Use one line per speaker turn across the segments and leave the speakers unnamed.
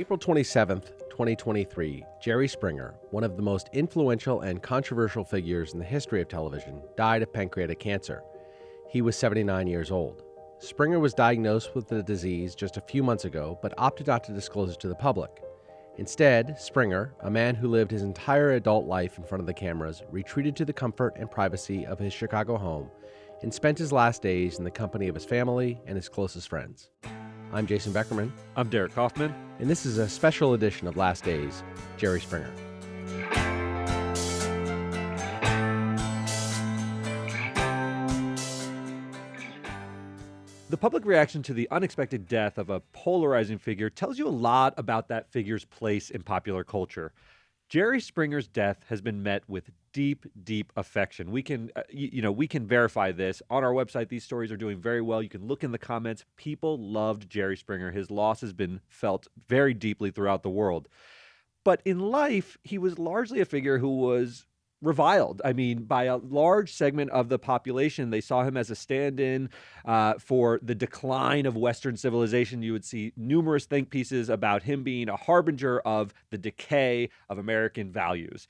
April 27th, 2023, Jerry Springer, one of the most influential and controversial figures in the history of television, died of pancreatic cancer. He was 79 years old. Springer was diagnosed with the disease just a few months ago, but opted not to disclose it to the public. Instead, Springer, a man who lived his entire adult life in front of the cameras, retreated to the comfort and privacy of his Chicago home and spent his last days in the company of his family and his closest friends. I'm Jason Beckerman.
I'm Derek Kaufman.
And this is a special edition of Last Days, Jerry Springer.
The public reaction to the unexpected death of a polarizing figure tells you a lot about that figure's place in popular culture. Jerry Springer's death has been met with deep, deep affection. We can, we can verify this. On our website, these stories are doing very well. You can look in the comments. People loved Jerry Springer. His loss has been felt very deeply throughout the world. But in life, he was largely a figure who was reviled. I mean, by a large segment of the population, they saw him as a stand-in for the decline of Western civilization. You would see numerous think pieces about him being a harbinger of the decay of American values.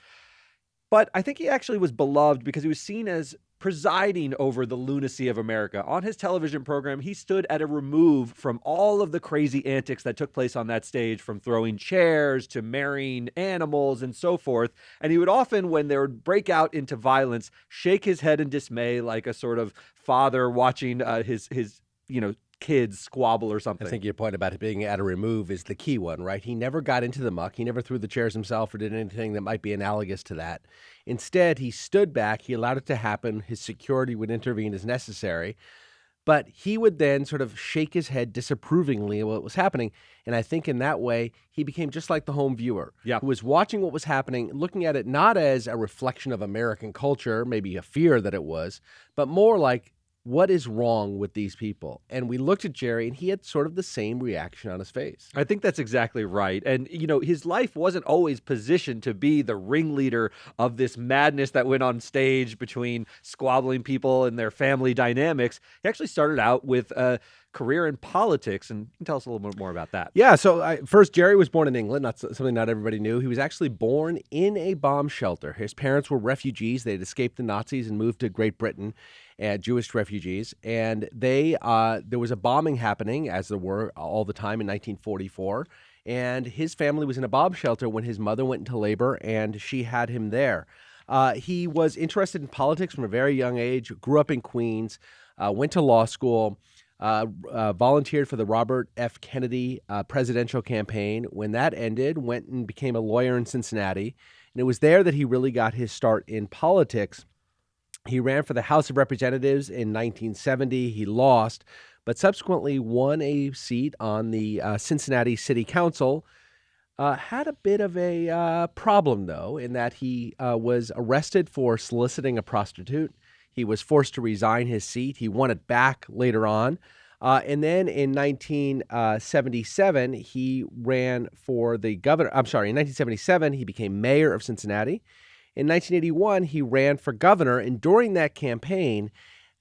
But I think he actually was beloved because he was seen as presiding over the lunacy of America. On his television program, he stood at a remove from all of the crazy antics that took place on that stage, from throwing chairs to marrying animals and so forth. And he would often, when there would break out into violence, shake his head in dismay like a sort of father watching his kids squabble or something.
I think your point about it being at a remove is the key one, right? He never got into the muck. He never threw the chairs himself or did anything that might be analogous to that. Instead, he stood back. He allowed it to happen. His security would intervene as necessary. But he would then sort of shake his head disapprovingly at what was happening. And I think in that way, he became just like the home viewer who was watching what was happening, looking at it not as a reflection of American culture, maybe a fear that it was, but more like, what is wrong with these people? And we looked at Jerry, and he had sort of the same reaction on his face.
I think that's exactly right. And, his life wasn't always positioned to be the ringleader of this madness that went on stage between squabbling people and their family dynamics. He actually started out with a career in politics, and you can tell us a little bit more about that.
Yeah, so first, Jerry was born in England, something not everybody knew. He was actually born in a bomb shelter. His parents were refugees. They had escaped the Nazis and moved to Great Britain, Jewish refugees. And there was a bombing happening, as there were all the time, in 1944. And his family was in a bomb shelter when his mother went into labor, and she had him there. He was interested in politics from a very young age, grew up in Queens, went to law school, volunteered for the Robert F. Kennedy presidential campaign. When that ended, went and became a lawyer in Cincinnati. And it was there that he really got his start in politics. He ran for the House of Representatives in 1970. He lost, but subsequently won a seat on the Cincinnati City Council. Had a bit of a problem, though, in that he was arrested for soliciting a prostitute. He was forced to resign his seat. He won it back later on. And then in 1977, he ran for the governor. In 1977, he became mayor of Cincinnati. In 1981, he ran for governor. And during that campaign,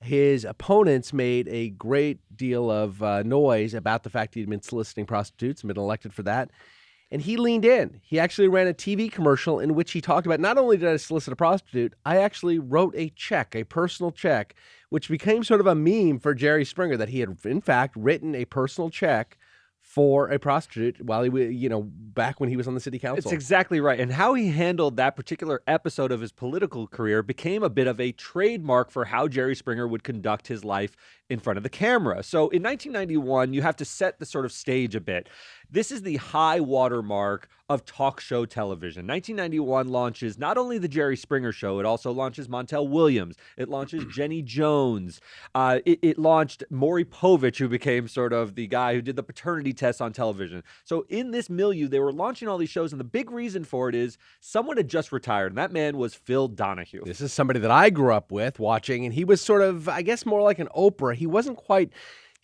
his opponents made a great deal of noise about the fact he'd been soliciting prostitutes and been elected for that. And he leaned in. He actually ran a TV commercial in which he talked about, not only did I solicit a prostitute, I actually wrote a check, a personal check, which became sort of a meme for Jerry Springer, that he had, in fact, written a personal check for a prostitute while he was, back when he was on the city council.
It's exactly right. And how he handled that particular episode of his political career became a bit of a trademark for how Jerry Springer would conduct his life in front of the camera. So in 1991, you have to set the sort of stage a bit. This is the high watermark of talk show television. 1991 launches not only the Jerry Springer Show, it also launches Montel Williams. It launches Jenny Jones. It launched Maury Povich, who became sort of the guy who did the paternity test on television. So in this milieu, they were launching all these shows, and the big reason for it is someone had just retired, and that man was Phil Donahue.
This is somebody that I grew up with watching, and he was sort of, I guess, more like an Oprah. He wasn't quite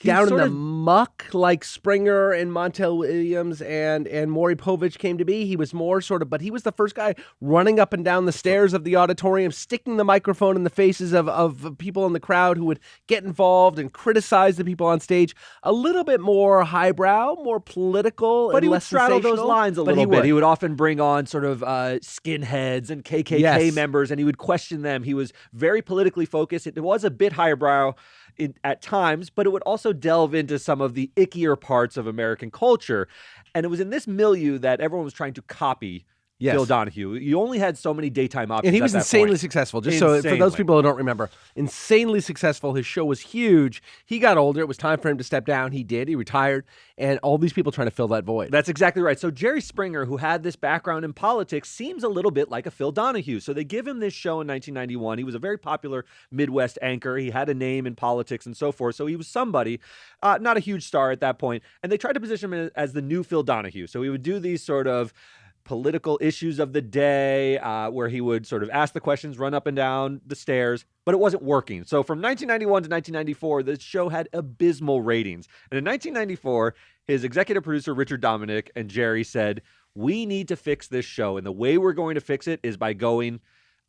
down in
sort
the
of
muck like Springer and Montel Williams and Maury Povich came to be. He was more sort of, but he was the first guy running up and down the stairs of the auditorium, sticking the microphone in the faces of people in the crowd who would get involved and criticize the people on stage. A little bit more highbrow, more political,
But
and
he would
less
straddle those
sensational,
lines a
but
little bit.
would.
He would often bring on sort of skinheads and KKK
Yes.
members, and he would question them. He was very politically focused. It was a bit highbrow at times, but it would also delve into some of the ickier parts of American culture. And it was in this milieu that everyone was trying to copy
Yes.
Phil Donahue. You only had so many daytime options.
And he was
at that
insanely
point.
successful. Just so for those
Insanely.
people who don't remember, insanely successful. His show was huge. He got older. It was time for him to step down. He did. He retired. And all these people trying to fill that void.
That's exactly right. So Jerry Springer, who had this background in politics, seems a little bit like a Phil Donahue. So they give him this show in 1991. He was a very popular Midwest anchor. He had a name in politics and so forth. So he was somebody, not a huge star at that point. And they tried to position him as the new Phil Donahue. So he would do these sort of political issues of the day, where he would sort of ask the questions, run up and down the stairs, but it wasn't working. So from 1991 to 1994, the show had abysmal ratings. And in 1994, his executive producer, Richard Dominic, and Jerry said, we need to fix this show. And the way we're going to fix it is by going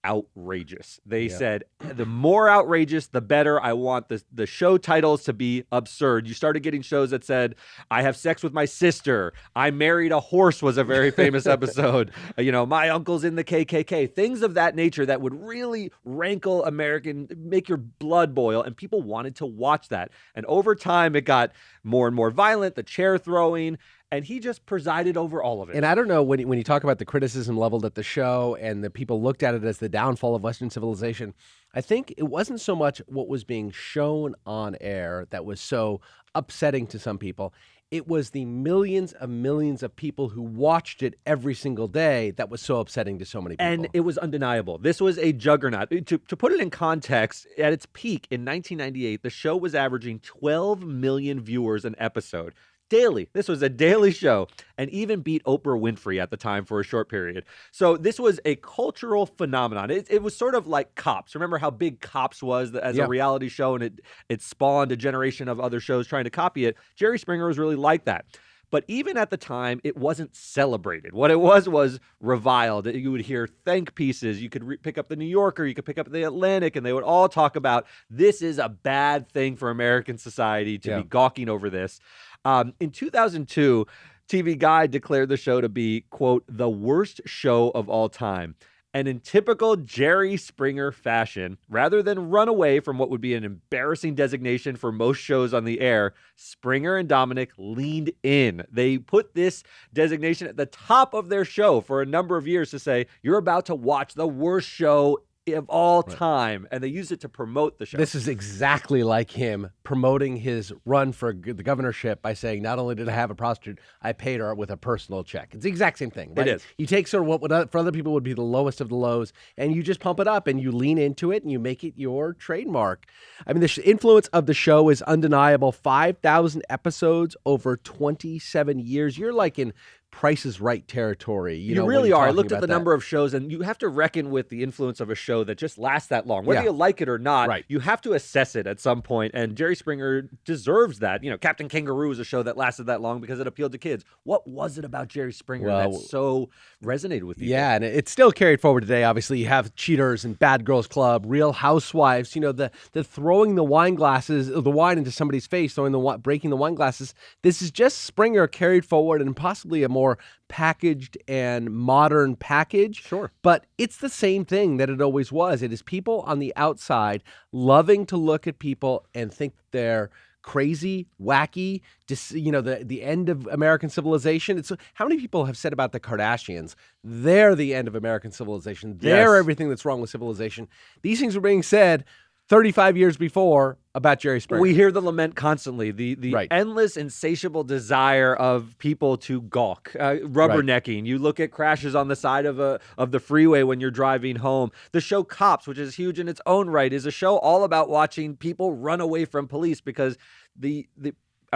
outrageous. They said, the more outrageous, the better. I want the show titles to be absurd. You started getting shows that said, I have sex with my sister. I married a horse was a very famous episode. My uncle's in the KKK. Things of that nature that would really rankle American, make your blood boil. And people wanted to watch that. And over time, it got more and more violent, the chair throwing, and he just presided over all of it.
And I don't know, when you talk about the criticism leveled at the show and the people looked at it as the downfall of Western civilization, I think it wasn't so much what was being shown on air that was so upsetting to some people. It was the millions of people who watched it every single day that was so upsetting to so many people.
And it was undeniable. This was a juggernaut. To put it in context, at its peak in 1998, the show was averaging 12 million viewers an episode. Daily. This was a daily show, and even beat Oprah Winfrey at the time for a short period. So this was a cultural phenomenon. It was sort of like Cops. Remember how big Cops was as a reality show, and it spawned a generation of other shows trying to copy it. Jerry Springer was really like that. But even at the time, it wasn't celebrated. What it was reviled. You would hear thank pieces. You could pick up the New Yorker. You could pick up the Atlantic, and they would all talk about this is a bad thing for American society to be gawking over this. In 2002, TV Guide declared the show to be, quote, the worst show of all time. And in typical Jerry Springer fashion, rather than run away from what would be an embarrassing designation for most shows on the air, Springer and Dominic leaned in. They put this designation at the top of their show for a number of years to say, you're about to watch the worst show of all time, and they used it to promote the show.
This is exactly like him promoting his run for the governorship by saying, not only did I have a prostitute, I paid her with a personal check. It's the exact same thing, right?
It is.
You take sort of what would, for other people would be the lowest of the lows, and you just pump it up, and you lean into it, and you make it your trademark. I mean, the influence of the show is undeniable. 5,000 episodes over 27 years. You're like in Price is Right territory.
You really are. I looked at the number of shows, and you have to reckon with the influence of a show that just lasts that long. Whether you like it or not, you have to assess it at some point, and Jerry Springer deserves that. Captain Kangaroo was a show that lasted that long because it appealed to kids. What was it about Jerry Springer that so resonated with you?
Yeah, and it's still carried forward today. Obviously, you have Cheaters and Bad Girls Club, Real Housewives. The throwing the wine glasses, the wine into somebody's face, breaking the wine glasses. This is just Springer carried forward and possibly a more packaged and modern package.
Sure.
But it's the same thing that it always was. It is people on the outside loving to look at people and think they're crazy, wacky, the end of American civilization. It's how many people have said about the Kardashians, they're the end of American civilization. They're everything that's wrong with civilization. These things were being said 35 years before about Jerry Springer.
We hear the lament constantly, the endless, insatiable desire of people to gawk, rubbernecking. You look at crashes on the side of the freeway when you're driving home. The show Cops, which is huge in its own right, is a show all about watching people run away from police because the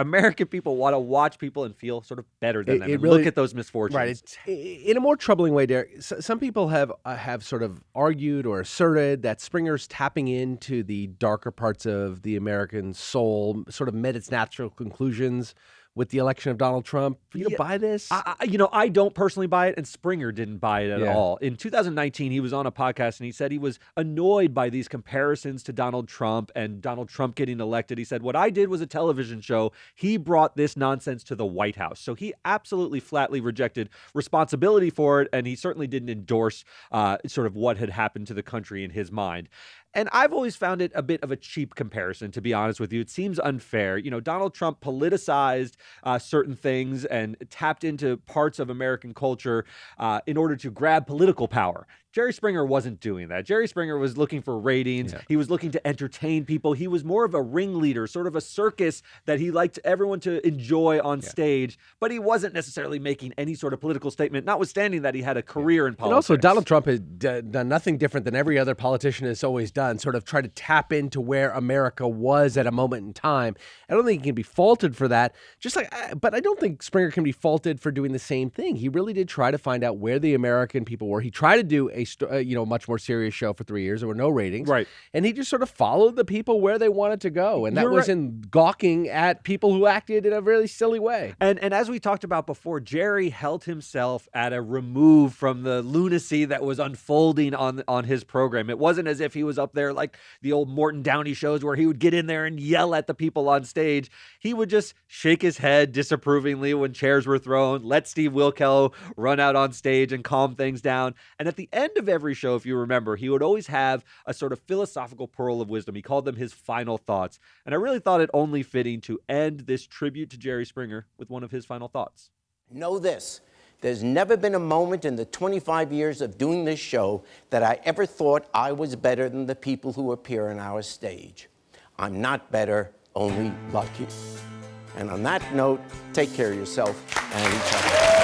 American people want to watch people and feel sort of better than them.
It
And
really-
look at those misfortunes.
Right. In a more troubling way, Derek, some people have sort of argued or asserted that Springer's tapping into the darker parts of the American soul, sort of met its natural conclusions with the election of Donald Trump. You don't buy this?
I don't personally buy it, and Springer didn't buy it at
Yeah.
all. In 2019, he was on a podcast and he said he was annoyed by these comparisons to Donald Trump and Donald Trump getting elected. He said, what I did was a television show. He brought this nonsense to the White House. So he absolutely flatly rejected responsibility for it, and he certainly didn't endorse sort of what had happened to the country in his mind. And I've always found it a bit of a cheap comparison, to be honest with you. It seems unfair. You know, Donald Trump politicized certain things and tapped into parts of American culture in order to grab political power. Jerry Springer wasn't doing that. Jerry Springer was looking for ratings.
Yeah.
He was looking to entertain people. He was more of a ringleader, sort of a circus that he liked everyone to enjoy on stage, but he wasn't necessarily making any sort of political statement, notwithstanding that he had a career in politics.
And also, Donald Trump has done nothing different than every other politician has always done, sort of try to tap into where America was at a moment in time. I don't think he can be faulted for that. But I don't think Springer can be faulted for doing the same thing. He really did try to find out where the American people were. He tried to do a much more serious show for 3 years. There were no ratings.
Right.
And he just sort of followed the people where they wanted to go. And that
You're
was
right.
in gawking at people who acted in a really silly way.
And as we talked about before, Jerry held himself at a remove from the lunacy that was unfolding on his program. It wasn't as if he was up there like the old Morton Downey shows where he would get in there and yell at the people on stage. He would just shake his head disapprovingly when chairs were thrown, let Steve Wilkel run out on stage and calm things down. And at the end of every show, if you remember, he would always have a sort of philosophical pearl of wisdom. He called them his final thoughts. And I really thought it only fitting to end this tribute to Jerry Springer with one of his final thoughts.
Know this, there's never been a moment in the 25 years of doing this show that I ever thought I was better than the people who appear on our stage. I'm not better, only lucky. And on that note, take care of yourself and each other.